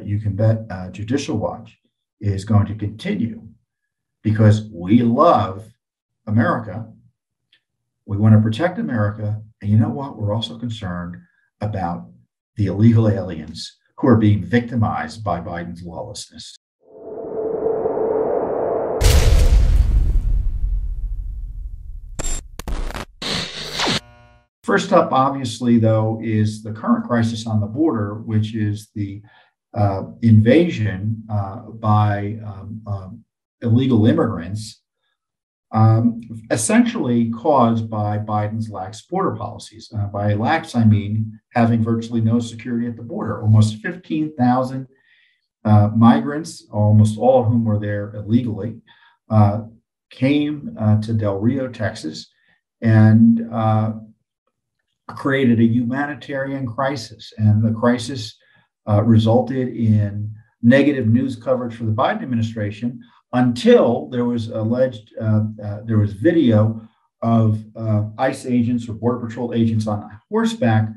You can bet Judicial Watch is going to continue because we love America. We want to protect America. And you know what? We're also concerned about the illegal aliens who are being victimized by Biden's lawlessness. First up, obviously, though, is the current crisis on the border, which is the invasion by illegal immigrants, essentially caused by Biden's lax border policies. By lax, I mean having virtually no security at the border. Almost 15,000 migrants, almost all of whom were there illegally, came to Del Rio, Texas, and created a humanitarian crisis. And the crisis resulted in negative news coverage for the Biden administration until there was there was video of ICE agents or Border Patrol agents on horseback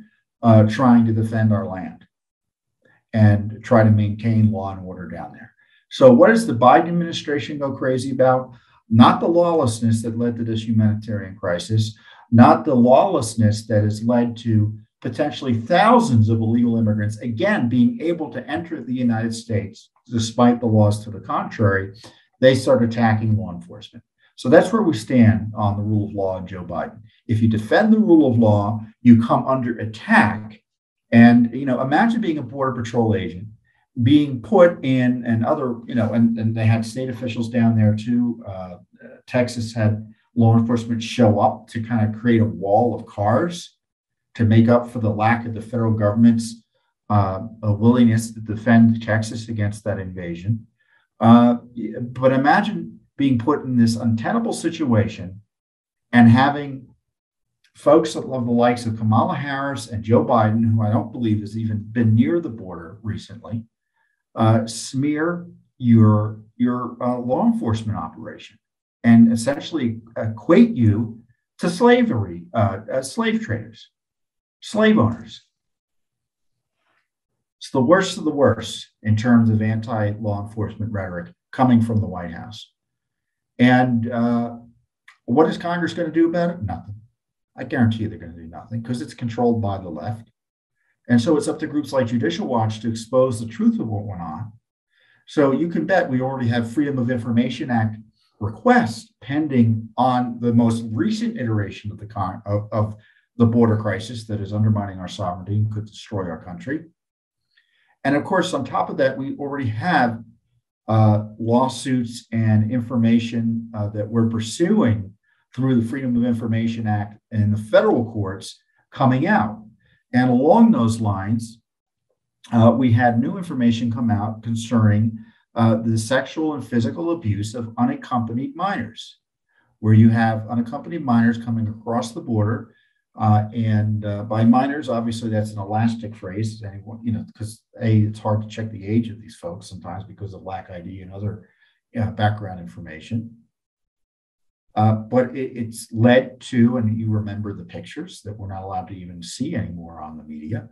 trying to defend our land and try to maintain law and order down there. So what does the Biden administration go crazy about? Not the lawlessness that led to this humanitarian crisis, not the lawlessness that has led to potentially thousands of illegal immigrants, again, being able to enter the United States, despite the laws to the contrary. They start attacking law enforcement. So that's where we stand on the rule of law and Joe Biden. If you defend the rule of law, you come under attack. And, imagine being a Border Patrol agent, being put in and other, and they had state officials down there too. Texas had law enforcement show up to kind of create a wall of cars to make up for the lack of the federal government's willingness to defend Texas against that invasion. But imagine being put in this untenable situation and having folks of the likes of Kamala Harris and Joe Biden, who I don't believe has even been near the border recently, smear your law enforcement operation and essentially equate you to slavery, slave traders, slave owners. It's the worst of the worst in terms of anti-law enforcement rhetoric coming from the White House. And what is Congress going to do about it? Nothing. I guarantee you they're going to do nothing because it's controlled by the left. And so it's up to groups like Judicial Watch to expose the truth of what went on. So you can bet we already have Freedom of Information Act requests pending on the most recent iteration of the border crisis that is undermining our sovereignty and could destroy our country. And of course, on top of that, we already have lawsuits and information that we're pursuing through the Freedom of Information Act and the federal courts coming out. And along those lines, we had new information come out concerning the sexual and physical abuse of unaccompanied minors, where you have unaccompanied minors coming across the border. And by minors, obviously, that's an elastic phrase. Anyone, because it's hard to check the age of these folks sometimes because of lack ID and other background information. But it's led to, and you remember the pictures that we're not allowed to even see anymore on the media,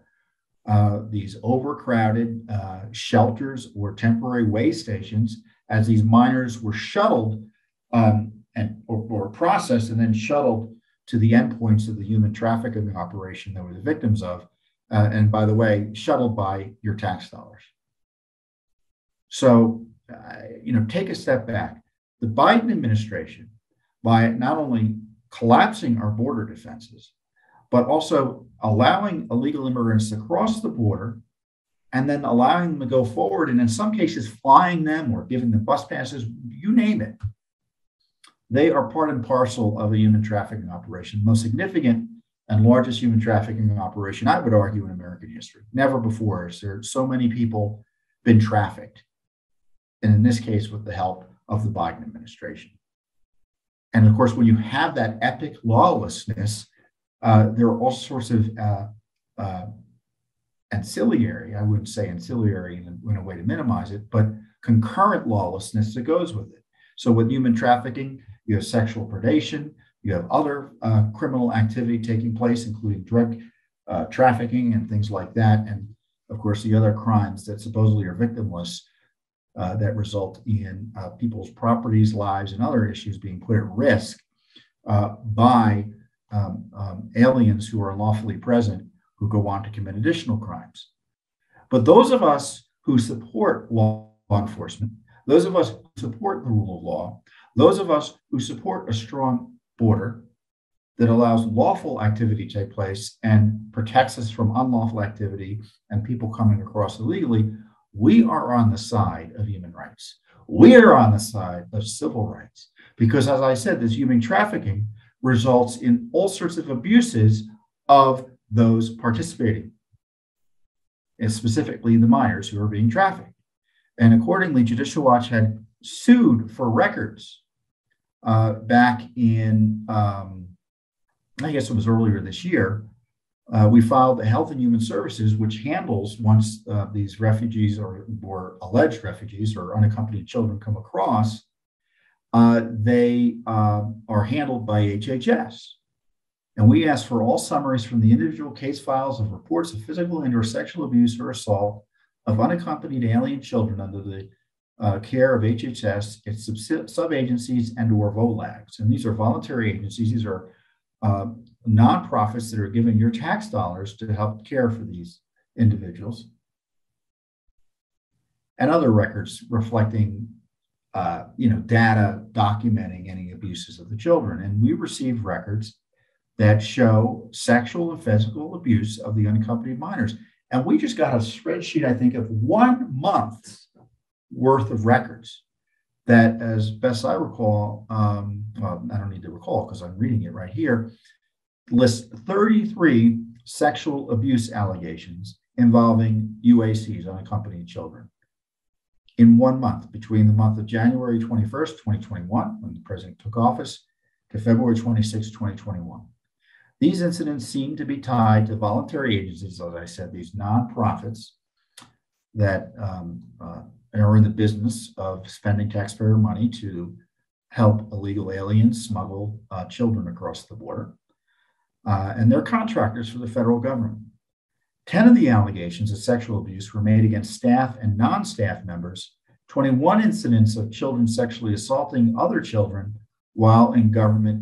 these overcrowded shelters or temporary way stations as these minors were shuttled or processed and then shuttled to the endpoints of the human trafficking operation that were the victims of. And by the way, shuttled by your tax dollars. So, take a step back. The Biden administration, by not only collapsing our border defenses, but also allowing illegal immigrants to cross the border and then allowing them to go forward, and in some cases flying them or giving them bus passes, you name it. They are part and parcel of a human trafficking operation, most significant and largest human trafficking operation, I would argue, in American history. Never before has there so many people been trafficked, and in this case, with the help of the Biden administration. And of course, when you have that epic lawlessness, there are all sorts of ancillary, I wouldn't say ancillary in a way to minimize it, but concurrent lawlessness that goes with it. So with human trafficking, you have sexual predation, you have other criminal activity taking place, including drug trafficking and things like that. And of course, the other crimes that supposedly are victimless that result in people's properties, lives, and other issues being put at risk by aliens who are unlawfully present who go on to commit additional crimes. But those of us who support law enforcement, those of us who support the rule of law, those of us who support a strong border that allows lawful activity to take place and protects us from unlawful activity and people coming across illegally, we are on the side of human rights. We are on the side of civil rights because, as I said, this human trafficking results in all sorts of abuses of those participating, and specifically the minors who are being trafficked. And accordingly, Judicial Watch had sued for records back in, I guess it was earlier this year. We filed the Health and Human Services, which handles once these refugees or alleged refugees or unaccompanied children come across, they are handled by HHS. And we ask for all summaries from the individual case files of reports of physical and or sexual abuse or assault of unaccompanied alien children under the care of HHS, its sub-agencies, and or VOLAGs. And these are voluntary agencies. These are nonprofits that are giving your tax dollars to help care for these individuals. And other records reflecting, data documenting any abuses of the children. And we receive records that show sexual and physical abuse of the unaccompanied minors. And we just got a spreadsheet, I think, of 1 month's worth of records that, as best I recall, well, I don't need to recall because I'm reading it right here, lists 33 sexual abuse allegations involving UACs, unaccompanied children, in 1 month, between the month of January 21st, 2021, when the president took office, to February 26, 2021. These incidents seem to be tied to voluntary agencies, as I said, these nonprofits that are in the business of spending taxpayer money to help illegal aliens smuggle children across the border. And they're contractors for the federal government. 10 of the allegations of sexual abuse were made against staff and non-staff members. 21 incidents of children sexually assaulting other children while in government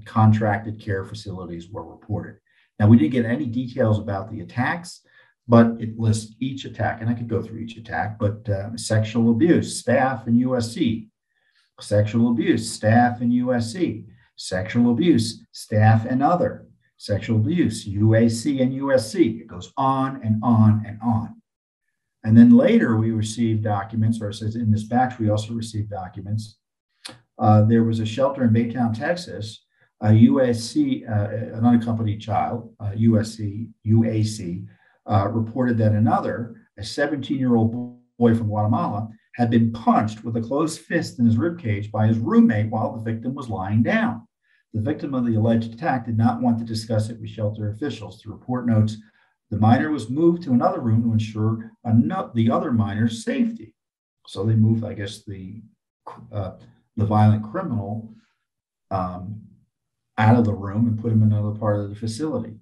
contracted care facilities were reported. Now, we didn't get any details about the attacks, but it lists each attack, and I could go through each attack, but sexual abuse, staff in USC, sexual abuse, staff in USC, sexual abuse, staff and other, sexual abuse, UAC and USC. It goes on and on and on. And then later we received documents, or it says in this batch, we also received documents. There was a shelter in Baytown, Texas, a USC, an unaccompanied child, UAC, reported that another, a 17-year-old boy from Guatemala, had been punched with a closed fist in his ribcage by his roommate while the victim was lying down. The victim of the alleged attack did not want to discuss it with shelter officials. The report notes the minor was moved to another room to ensure the other minor's safety. So they moved, I guess, the violent criminal out of the room and put him in another part of the facility.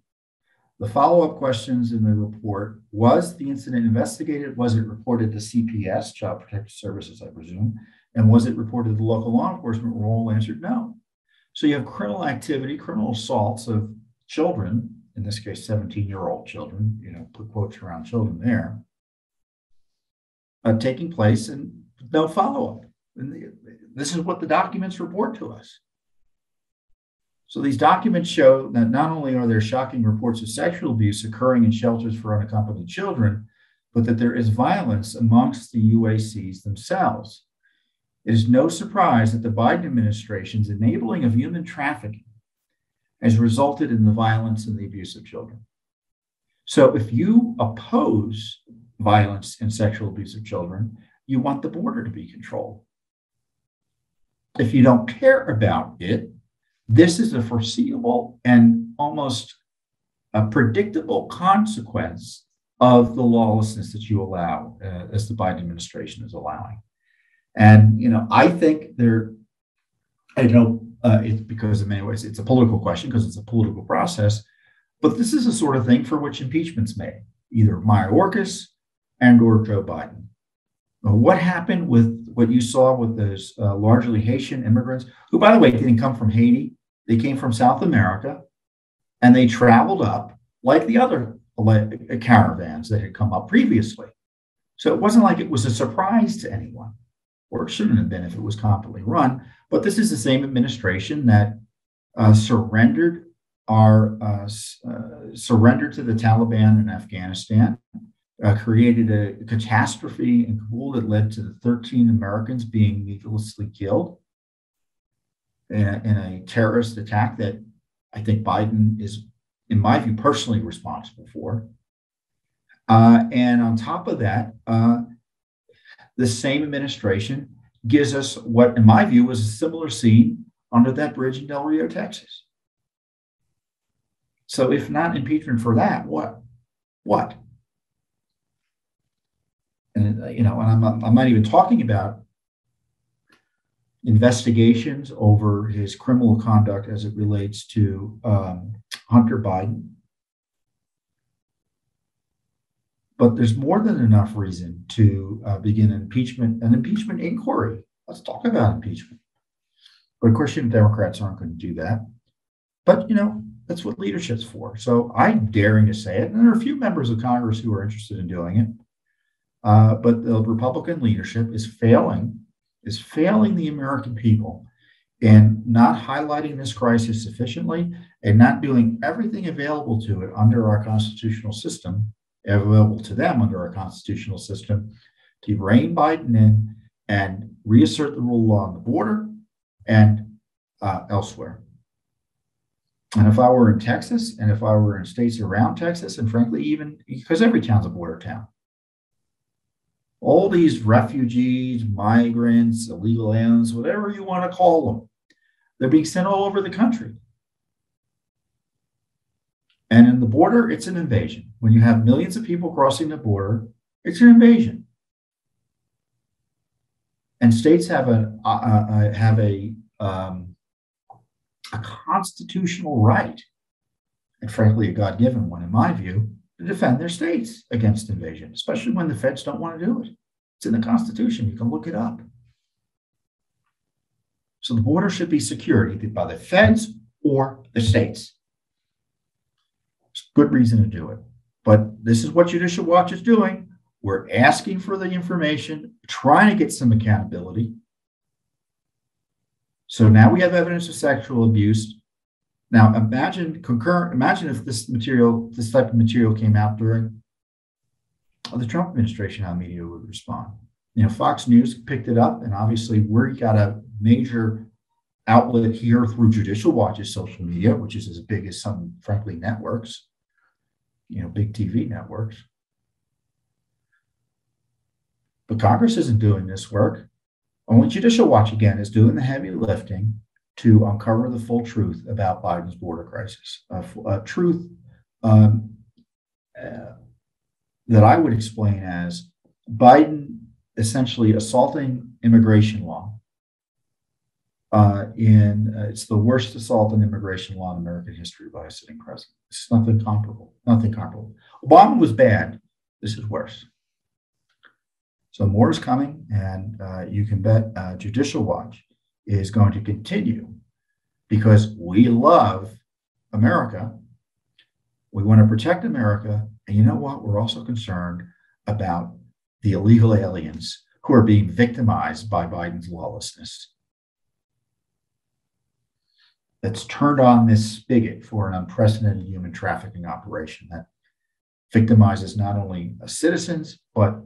The follow-up questions in the report: was the incident investigated? Was it reported to CPS, Child Protective Services, I presume? And was it reported to the local law enforcement? We're all answered no. So you have criminal activity, criminal assaults of children, in this case, 17-year-old children, put quotes around children there, taking place and no follow-up. This is what the documents report to us. So these documents show that not only are there shocking reports of sexual abuse occurring in shelters for unaccompanied children, but that there is violence amongst the UACs themselves. It is no surprise that the Biden administration's enabling of human trafficking has resulted in the violence and the abuse of children. So if you oppose violence and sexual abuse of children, you want the border to be controlled. If you don't care about it, this is a foreseeable and almost a predictable consequence of the lawlessness that you allow, as the Biden administration is allowing. And, I think it's because in many ways it's a political question because it's a political process, but this is the sort of thing for which impeachment's made. either Mayorkas and or Joe Biden. What happened with what you saw with those largely Haitian immigrants, who, by the way, didn't come from Haiti? They came from South America, and they traveled up like the other caravans that had come up previously. So it wasn't like it was a surprise to anyone, or it shouldn't have been if it was competently run. But this is the same administration that surrendered to the Taliban in Afghanistan, created a catastrophe in Kabul that led to the 13 Americans being needlessly killed in a terrorist attack that I think Biden is, in my view, personally responsible for. And on top of that, the same administration gives us what, in my view, was a similar scene under that bridge in Del Rio, Texas. So if not impeachment for that, what? And and I'm not even talking about investigations over his criminal conduct as it relates to Hunter Biden. But there's more than enough reason to begin an impeachment inquiry. Let's talk about impeachment. But of course, Democrats aren't going to do that. But that's what leadership's for. So I'm daring to say it, and there are a few members of Congress who are interested in doing it. But the Republican leadership is failing the American people in not highlighting this crisis sufficiently and not doing everything available to it under our constitutional system, available to them under our constitutional system, to rein Biden in and reassert the rule of law on the border and elsewhere. And if I were in Texas, and if I were in states around Texas, and frankly, even because every town's a border town, all these refugees, migrants, illegal aliens, whatever you want to call them, they're being sent all over the country. And in the border, it's an invasion. When you have millions of people crossing the border, it's an invasion. And states have a constitutional right, and frankly, a God-given one, in my view, to defend their states against invasion, especially when the feds don't want to do it. It's in the Constitution. You can look it up. So the border should be secured either by the feds or the states. It's good reason to do it. But this is what Judicial Watch is doing. We're asking for the information, trying to get some accountability. So now we have evidence of sexual abuse. Now imagine if this type of material came out during the Trump administration, how media would respond. Fox News picked it up, and obviously we got a major outlet here through Judicial Watch's social media, which is as big as some, frankly, networks, big TV networks. But Congress isn't doing this work. Only Judicial Watch, again, is doing the heavy lifting to uncover the full truth about Biden's border crisis, truth that I would explain as Biden essentially assaulting immigration law. It's the worst assault on immigration law in American history by a sitting president. It's nothing comparable. Obama was bad. This is worse. So more is coming, and you can bet Judicial Watch is going to continue because we love America. We want to protect America. And you know what? We're also concerned about the illegal aliens who are being victimized by Biden's lawlessness. That's turned on this spigot for an unprecedented human trafficking operation that victimizes not only citizens, but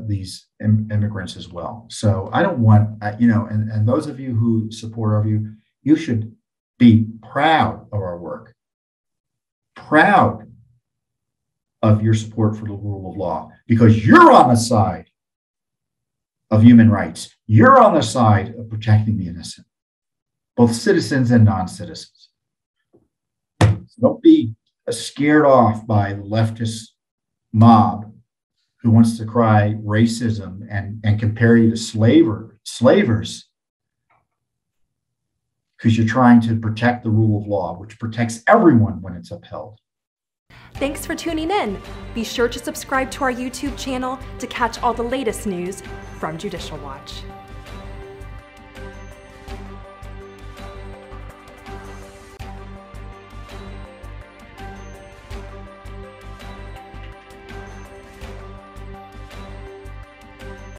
these immigrants as well. So I don't want, and those of you who support our view, you should be proud of our work, proud of your support for the rule of law, because you're on the side of human rights. You're on the side of protecting the innocent, both citizens and non-citizens. So don't be scared off by the leftist mob who wants to cry racism and compare you to slavers, because you're trying to protect the rule of law, which protects everyone when it's upheld. Thanks for tuning in. Be sure to subscribe to our YouTube channel to catch all the latest news from Judicial Watch.